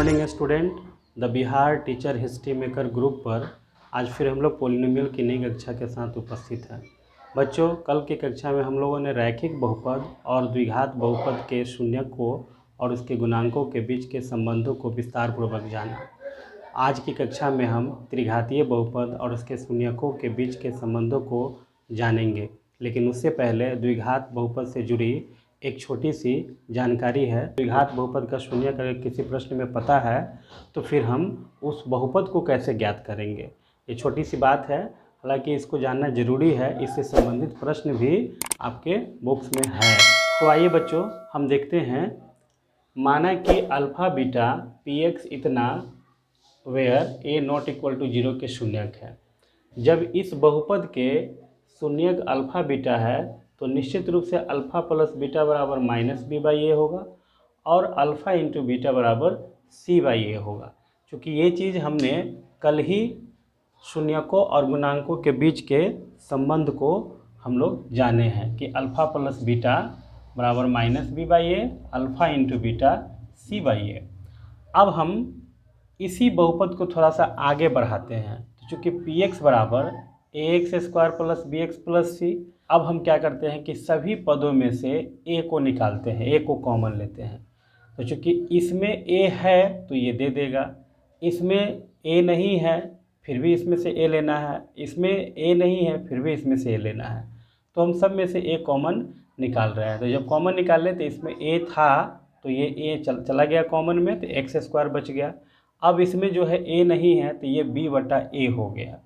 Morning student. The Bihar teacher history maker group पर आज फिर हम लोग पॉलिनोमियल की नई कक्षा के साथ उपस्थित हैं। बच्चों, कल की कक्षा में हम लोगों ने रैखिक बहुपद और द्विघात बहुपद के शून्यक को और उसके गुणांकों के बीच के संबंधों को विस्तार पूर्वक जाना। आज की कक्षा में हम त्रिघातीय बहुपद और उसके शून्यकों के बीच के संबंधों को जानेंगे, लेकिन उससे पहले द्विघात बहुपद से जुड़ी एक छोटी सी जानकारी है। द्विघात बहुपद का शून्यक अगर किसी प्रश्न में पता है तो फिर हम उस बहुपद को कैसे ज्ञात करेंगे, ये छोटी सी बात है, हालांकि इसको जानना जरूरी है। इससे संबंधित प्रश्न भी आपके बुक्स में है। तो आइए बच्चों, हम देखते हैं। माना कि अल्फ़ा बीटा पी एक्स इतना where A not equal to 0 के शून्यक है। जब इस बहुपद के शून्यक अल्फ़ा बीटा है तो निश्चित रूप से अल्फ़ा प्लस बीटा बराबर माइनस बी बाई ए होगा और अल्फ़ा इंटू बीटा बराबर सी बाई ए होगा। क्योंकि ये चीज़ हमने कल ही शून्यकों और गुणांकों के बीच के संबंध को हम लोग जाने हैं कि अल्फ़ा प्लस बीटा बराबर minus B by A, alpha into beta C by A. अब हम इसी बहुपद को थोड़ा सा आगे बढ़ाते हैं। तो चूँकि पी एक्स बराबर A X square plus B X plus C, अब हम क्या करते हैं कि सभी पदों में से ए को निकालते हैं, ए को कॉमन लेते हैं। तो चूँकि इसमें ए है तो ये दे देगा, इसमें ए नहीं है फिर भी इसमें से ए लेना है, इसमें ए नहीं है फिर भी इसमें से ए लेना है। तो हम सब में से ए कॉमन निकाल रहे हैं। तो जब कॉमन निकाल लें तो इसमें ए था तो ये ए चला गया कॉमन में, तो एक्स स्क्वायर बच गया। अब इसमें जो है ए नहीं है तो ये बी बटा ए हो गया,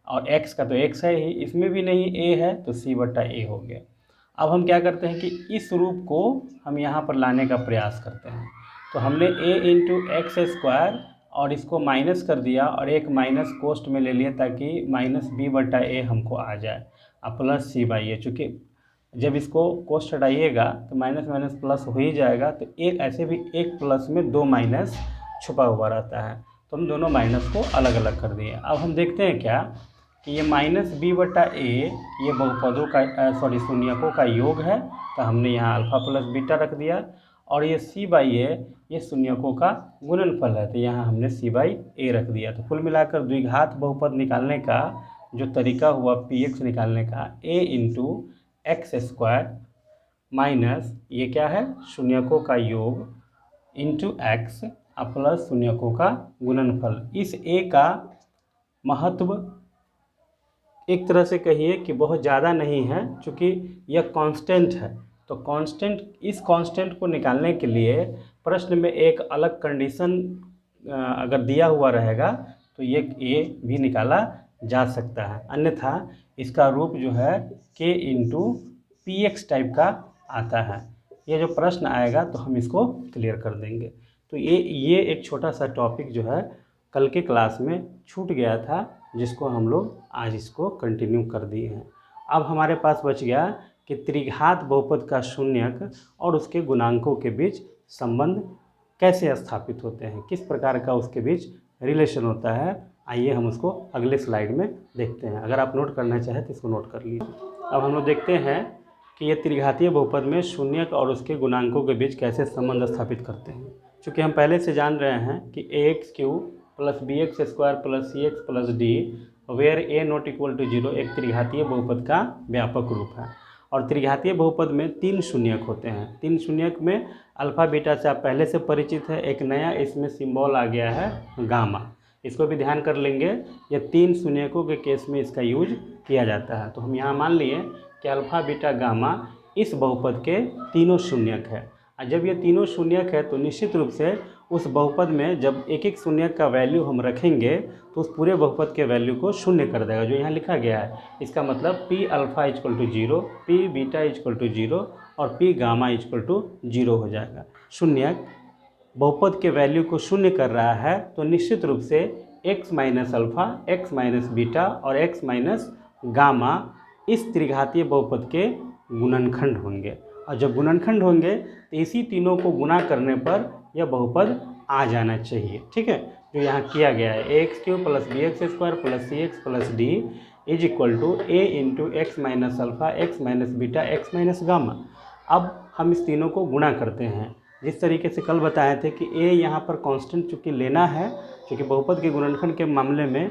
और x का तो x है ही, इसमें भी नहीं a है तो c बटा a हो गया। अब हम क्या करते हैं कि इस रूप को हम यहाँ पर लाने का प्रयास करते हैं। तो हमने a इंटू एक्स स्क्वायर और इसको माइनस कर दिया और एक माइनस कोष्ट में ले लिया ताकि माइनस b बटा a हमको आ जाए और प्लस c बाई ए। चूँकि जब इसको कोष्ट हटाइएगा तो माइनस माइनस प्लस हो ही जाएगा, तो एक ऐसे भी एक प्लस में दो माइनस छुपा हुआ रहता है, तो हम दोनों माइनस को अलग अलग कर दिए। अब हम देखते हैं क्या कि ये माइनस बी बटा ए ये बहुपदों का शून्यकों का योग है, तो हमने यहाँ अल्फ़ा प्लस बीटा रख दिया, और ये सी बाई ए ये शून्यकों का गुणनफल है, तो यहाँ हमने सी बाई ए रख दिया। तो कुल मिलाकर द्विघात बहुपद निकालने का जो तरीका हुआ पी एक्स निकालने का, ए इंटू एक्स स्क्वायर माइनस ये क्या है शून्यकों का योग इंटू एक्स प्लस शून्यकों का गुणनफल। इस ए का महत्व एक तरह से कहिए कि बहुत ज़्यादा नहीं है, क्योंकि यह कांस्टेंट है। तो कांस्टेंट, इस कांस्टेंट को निकालने के लिए प्रश्न में एक अलग कंडीशन अगर दिया हुआ रहेगा तो ये ए भी निकाला जा सकता है, अन्यथा इसका रूप जो है के इंटू पी एक्स टाइप का आता है। ये जो प्रश्न आएगा तो हम इसको क्लियर कर देंगे। तो ये एक छोटा सा टॉपिक जो है कल के क्लास में छूट गया था, जिसको हम लोग आज इसको कंटिन्यू कर दिए हैं। अब हमारे पास बच गया कि त्रिघात बहुपद का शून्यक और उसके गुणांकों के बीच संबंध कैसे स्थापित होते हैं, किस प्रकार का उसके बीच रिलेशन होता है। आइए हम उसको अगले स्लाइड में देखते हैं। अगर आप नोट करना चाहें तो इसको नोट कर लीजिए। अब हम लोग देखते हैं कि ये त्रिघातीय बहुपद में शून्यक और उसके गुणांकों के बीच कैसे संबंध स्थापित करते हैं। चूँकि हम पहले से जान रहे हैं कि A X cube plus B X square plus C X plus D where A not equal to 0 एक त्रिघातीय बहुपद का व्यापक रूप है। और त्रिघातीय बहुपद में 3 शून्यक होते हैं। 3 शून्यक में अल्फ़ा बीटा से आप पहले से परिचित है, एक नया इसमें सिंबल आ गया है गामा, इसको भी ध्यान कर लेंगे। ये 3 शून्यकों के केस में इसका यूज किया जाता है। तो हम यहाँ मान लिए कि अल्फ़ा बीटा गामा इस बहुपद के तीनों शून्यक है। और जब ये तीनों शून्यक है तो निश्चित रूप से उस बहुपद में जब एक एक शून्यक का वैल्यू हम रखेंगे तो उस पूरे बहुपद के वैल्यू को शून्य कर देगा, जो यहाँ लिखा गया है। इसका मतलब P alpha equal to 0, P beta equal to 0 और पी गामा इक्वल टू 0 हो जाएगा। शून्यक बहुपद के वैल्यू को शून्य कर रहा है तो निश्चित रूप से x minus alpha, X minus beta और एक्स माइनस गामा इस त्रिघातीय बहुपद के गुणनखंड होंगे। और जब गुणनखंड होंगे तो इसी तीनों को गुणा करने पर यह बहुपद आ जाना चाहिए। ठीक है, जो यहाँ किया गया है A X cube plus B X square plus C X plus D is equal to A into X minus alpha, X minus beta, X minus gamma. अब हम इस तीनों को गुणा करते हैं। जिस तरीके से कल बताए थे कि ए यहाँ पर कांस्टेंट चूँकि लेना है, क्योंकि बहुपद के गुणनखंड के मामले में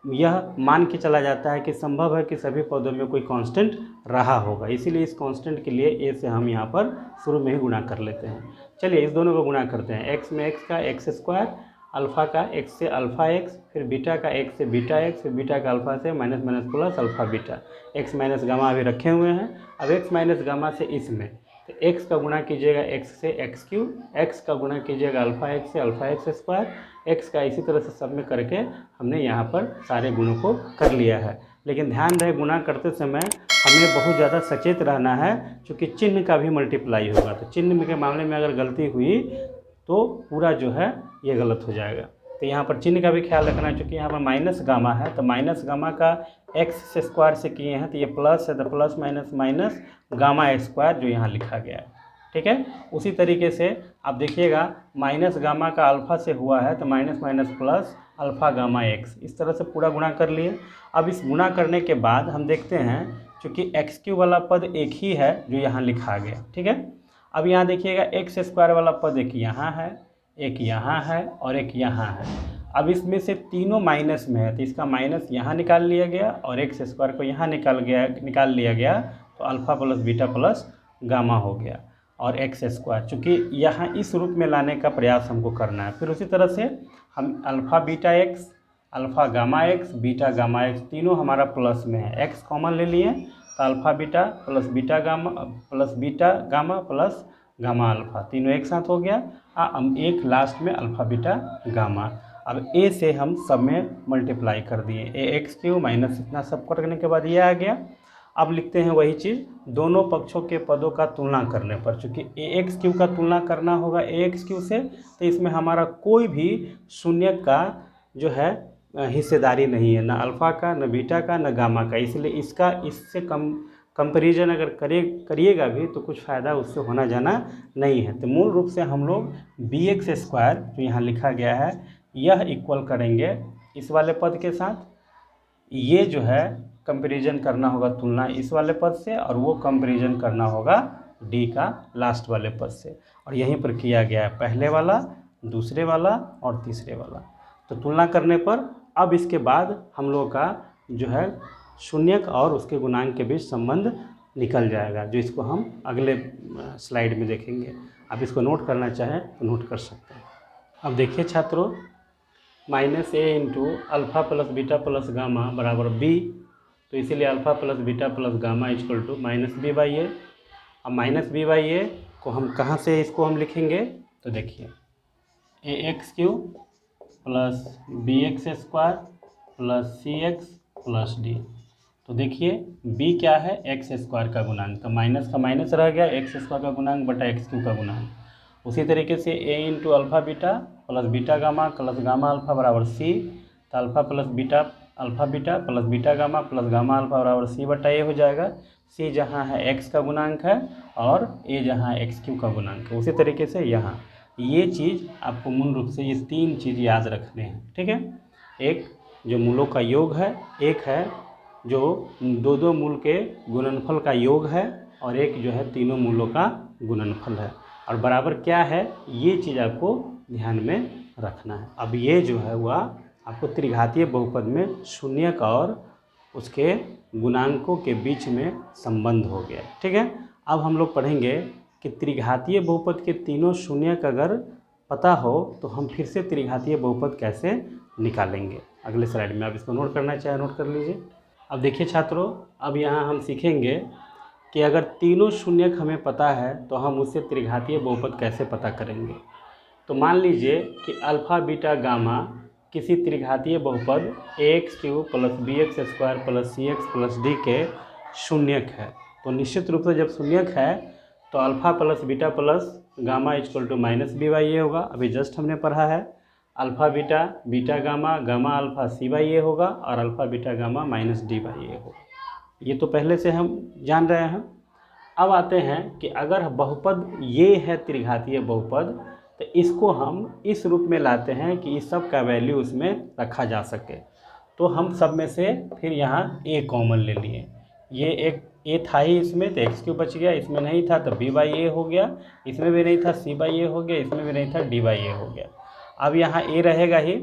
यह मान के चला जाता है कि संभव है कि सभी पदों में कोई कांस्टेंट रहा होगा, इसीलिए इस कांस्टेंट के लिए ए से हम यहाँ पर शुरू में ही गुणा कर लेते हैं। चलिए इस दोनों को गुणा करते हैं। एक्स में एक्स का एक्स स्क्वायर, अल्फ़ा का एक्स से अल्फ़ा एक्स, फिर बीटा का एक्स से बीटा एक्स, फिर बीटा का अल्फ़ा से minus minus plus alpha beta. X minus gamma अभी रखे हुए हैं। अब एक्स माइनस गामा से इसमें तो एक्स का गुणा कीजिएगा एक्स से एक्स क्यूब, एक्स का गुणा कीजिएगा अल्फ़ा एक्स से अल्फ़ा एक्स स्क्वायर, एक्स का इसी तरह से सब में करके हमने यहाँ पर सारे गुणों को कर लिया है। लेकिन ध्यान रहे गुणा करते समय हमें बहुत ज़्यादा सचेत रहना है, क्योंकि चिन्ह का भी मल्टीप्लाई होगा। तो चिन्ह के मामले में अगर गलती हुई तो पूरा जो है ये गलत हो जाएगा। तो यहाँ पर चिन्ह का भी ख्याल रखना है, क्योंकि यहाँ पर माइनस गामा है तो माइनस गामा का एक्स से स्क्वायर से किए हैं तो ये प्लस है, तो plus minus minus gamma square जो यहाँ लिखा गया है। ठीक है, उसी तरीके से आप देखिएगा माइनस गामा का अल्फ़ा से हुआ है तो minus minus plus alpha gamma x, इस तरह से पूरा गुणा कर लिए। अब इस गुणा करने के बाद हम देखते हैं चूँकि एक्स क्यूब वाला पद एक ही है जो यहाँ लिखा गया। ठीक है, अब यहाँ देखिएगा एक्स स्क्वायर वाला पद एक यहाँ है, एक यहाँ है और एक यहाँ है। अब इसमें से तीनों माइनस में है तो इसका माइनस यहाँ निकाल लिया गया और एक्स स्क्वायर को यहाँ निकाल लिया गया, तो alpha plus beta plus gamma हो गया और एक्स स्क्वायर, चूँकि यहाँ इस रूप में लाने का प्रयास हमको करना है। फिर उसी तरह से हम alpha beta x, alpha gamma x, beta gamma x तीनों हमारा प्लस में है, एक्स कॉमन ले लिए तो alpha beta plus beta gamma plus gamma alpha तीनों एक साथ हो गया। हम एक लास्ट में अल्फ़ा बीटा गामा। अब ए से हम सब में मल्टीप्लाई कर दिए, ए एक्स क्यू माइनस इतना सब करने के बाद ये आ गया। अब लिखते हैं वही चीज़ दोनों पक्षों के पदों का तुलना करने पर, चूँकि ए एक्स क्यू का तुलना करना होगा ए एक्स क्यू से, तो इसमें हमारा कोई भी शून्य का जो है हिस्सेदारी नहीं है, ना अल्फ़ा का, ना बीटा का, ना गामा का, इसलिए इसका इससे कंपैरिजन अगर करिएगा भी तो कुछ फ़ायदा उससे होना जाना नहीं है। तो मूल रूप से हम लोग बी एक्स स्क्वायर जो यहाँ लिखा गया है यह इक्वल करेंगे इस वाले पद के साथ, ये जो है कंपैरिजन करना होगा तुलना इस वाले पद से, और वो कंपैरिजन करना होगा डी का लास्ट वाले पद से, और यहीं पर किया गया है पहले वाला, दूसरे वाला और तीसरे वाला। तो तुलना करने पर अब इसके बाद हम लोग का जो है शून्यक और उसके गुणांक के बीच संबंध निकल जाएगा, जो इसको हम अगले स्लाइड में देखेंगे। आप इसको नोट करना चाहें तो नोट कर सकते हैं। अब देखिए छात्रों, minus A into alpha plus beta plus gamma बराबर बी, तो इसीलिए alpha plus beta plus gamma equal to minus B by A. अब माइनस बी बाई ए को हम कहाँ से इसको हम लिखेंगे, तो देखिए A X cube plus B X square plus C X plus D. तो देखिए b क्या है, एक्स स्क्वायर का गुणांक, तो माइनस का माइनस रह गया, एक्स स्क्वायर का गुणांक बटा एक्स क्यू का गुणांक। उसी तरीके से a into alpha beta plus beta gamma plus gamma alpha बराबर c, तो alpha plus beta alpha beta plus beta gamma plus gamma alpha बराबर c बटा a हो जाएगा। c जहाँ है x का गुणांक है और a जहाँ एक्स क्यू का गुणांक है। उसी तरीके से यहाँ ये चीज़ आपको मूल रूप से ये तीन चीज़ याद रखने हैं। ठीक है, एक जो मूलों का योग है, एक है जो दो मूल के गुणनफल का योग है, और एक जो है तीनों मूलों का गुणनफल है, और बराबर क्या है ये चीज़ आपको ध्यान में रखना है। अब ये जो है वह आपको त्रिघातीय बहुपद में शून्यक और उसके गुणांकों के बीच में संबंध हो गया। ठीक है, अब हम लोग पढ़ेंगे कि त्रिघातीय बहुपद के तीनों शून्यक अगर पता हो तो हम फिर से त्रिघातीय बहुपद कैसे निकालेंगे अगले स्लाइड में। आप इसको नोट करना चाहे नोट कर लीजिए। अब देखिए छात्रों, अब यहाँ हम सीखेंगे कि अगर तीनों शून्यक हमें पता है तो हम उससे त्रिघातीय बहुपद कैसे पता करेंगे। तो मान लीजिए कि अल्फ़ा बीटा गामा किसी त्रिघातीय बहुपद A X cube plus B X square plus C X plus D के शून्यक है। तो निश्चित रूप से जब शून्यक है तो alpha plus beta plus gamma equal to minus B by A होगा। अभी जस्ट हमने पढ़ा है alpha beta beta gamma gamma alpha C by A होगा और alpha beta gamma minus D by A होगा। ये तो पहले से हम जान रहे हैं। अब आते हैं कि अगर बहुपद ये है त्रिघातीय बहुपद, तो इसको हम इस रूप में लाते हैं कि इस सब का वैल्यू उसमें रखा जा सके। तो हम सब में से फिर यहाँ ए कॉमन ले लिए, ये एक ए था ही इसमें तो एक्स क्यूब बच गया, इसमें नहीं था तो बी बाई ए हो गया, इसमें भी नहीं था सी बाई ए हो गया, इसमें भी नहीं था डी बाई ए हो गया। अब यहाँ ए रहेगा ही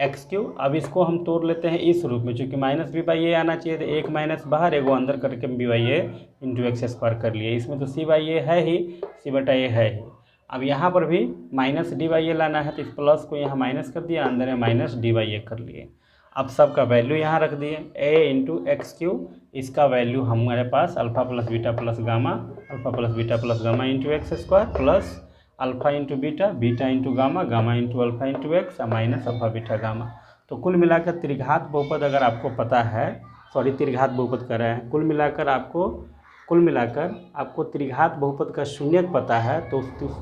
एक्स क्यूब। अब इसको हम तोड़ लेते हैं इस रूप में, चूँकि माइनस बी बाई ए आना चाहिए तो एक माइनस बाहर एगो अंदर करके B by A into X square कर लिए। इसमें तो सी बाई ए है ही, सी बटा ए है ही। अब यहाँ पर भी माइनस डी बाई ए लाना है तो इस प्लस को यहाँ माइनस कर दिया, अंदर में माइनस डी बाई ए कर लिए। अब सबका वैल्यू यहाँ रख दिए, ए इंटू एक्स क्यूब, इसका वैल्यू हमारे पास alpha plus beta plus gamma, alpha plus beta plus gamma into X square plus alpha into beta, beta into gamma, gamma into alpha into X minus alpha beta gamma. तो कुल मिलाकर त्रिघात बहुपद अगर आपको पता है, सॉरी त्रिघात बहुपद कर रहे हैं, कुल मिलाकर आपको त्रिघात बहुपद का शून्यक पता है तो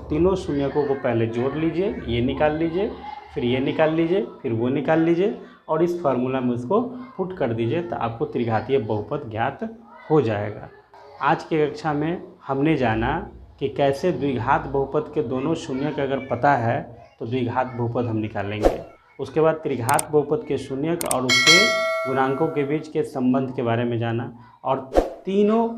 तीनों शून्यकों को पहले जोड़ लीजिए, ये निकाल लीजिए, फिर ये निकाल लीजिए, फिर वो निकाल लीजिए और इस फार्मूला में उसको पुट कर दीजिए तो आपको त्रिघातीय बहुपद ज्ञात हो जाएगा। आज की कक्षा में हमने जाना कि कैसे द्विघात बहुपद के दोनों शून्यक अगर पता है तो द्विघात बहुपद हम निकालेंगे। उसके बाद त्रिघात बहुपद के शून्यक और उसके गुणांकों के बीच के संबंध के बारे में जाना, और तीनों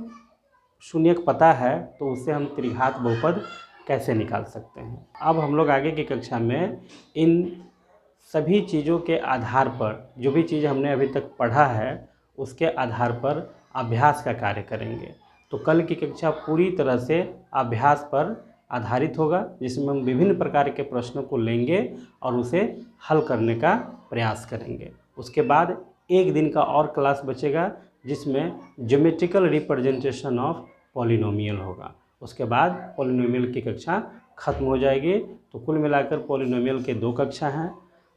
शून्यक पता है तो उससे हम त्रिघात बहुपद कैसे निकाल सकते हैं। अब हम लोग आगे की कक्षा में इन सभी चीज़ों के आधार पर, जो भी चीज़ हमने अभी तक पढ़ा है उसके आधार पर अभ्यास का कार्य करेंगे। तो कल की कक्षा पूरी तरह से अभ्यास पर आधारित होगा, जिसमें हम विभिन्न प्रकार के प्रश्नों को लेंगे और उसे हल करने का प्रयास करेंगे। उसके बाद एक दिन का और क्लास बचेगा जिसमें ज्योमेट्रिकल रिप्रेजेंटेशन ऑफ पॉलिनोमियल होगा। उसके बाद पॉलिनोमियल की कक्षा ख़त्म हो जाएगी। तो कुल मिलाकर पॉलिनोमियल के 2 कक्षा हैं।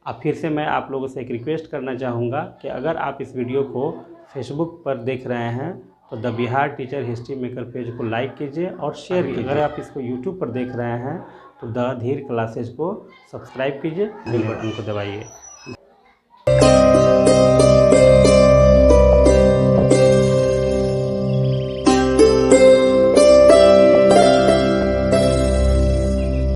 अब फिर से मैं आप लोगों से एक रिक्वेस्ट करना चाहूँगा कि अगर आप इस वीडियो को फेसबुक पर देख रहे हैं तो the Bihar teacher history maker page को लाइक कीजिए और शेयर कीजिए। अगर आप इसको यूट्यूब पर देख रहे हैं तो द धीर क्लासेज को सब्सक्राइब कीजिए, बेल बटन को दबाइए।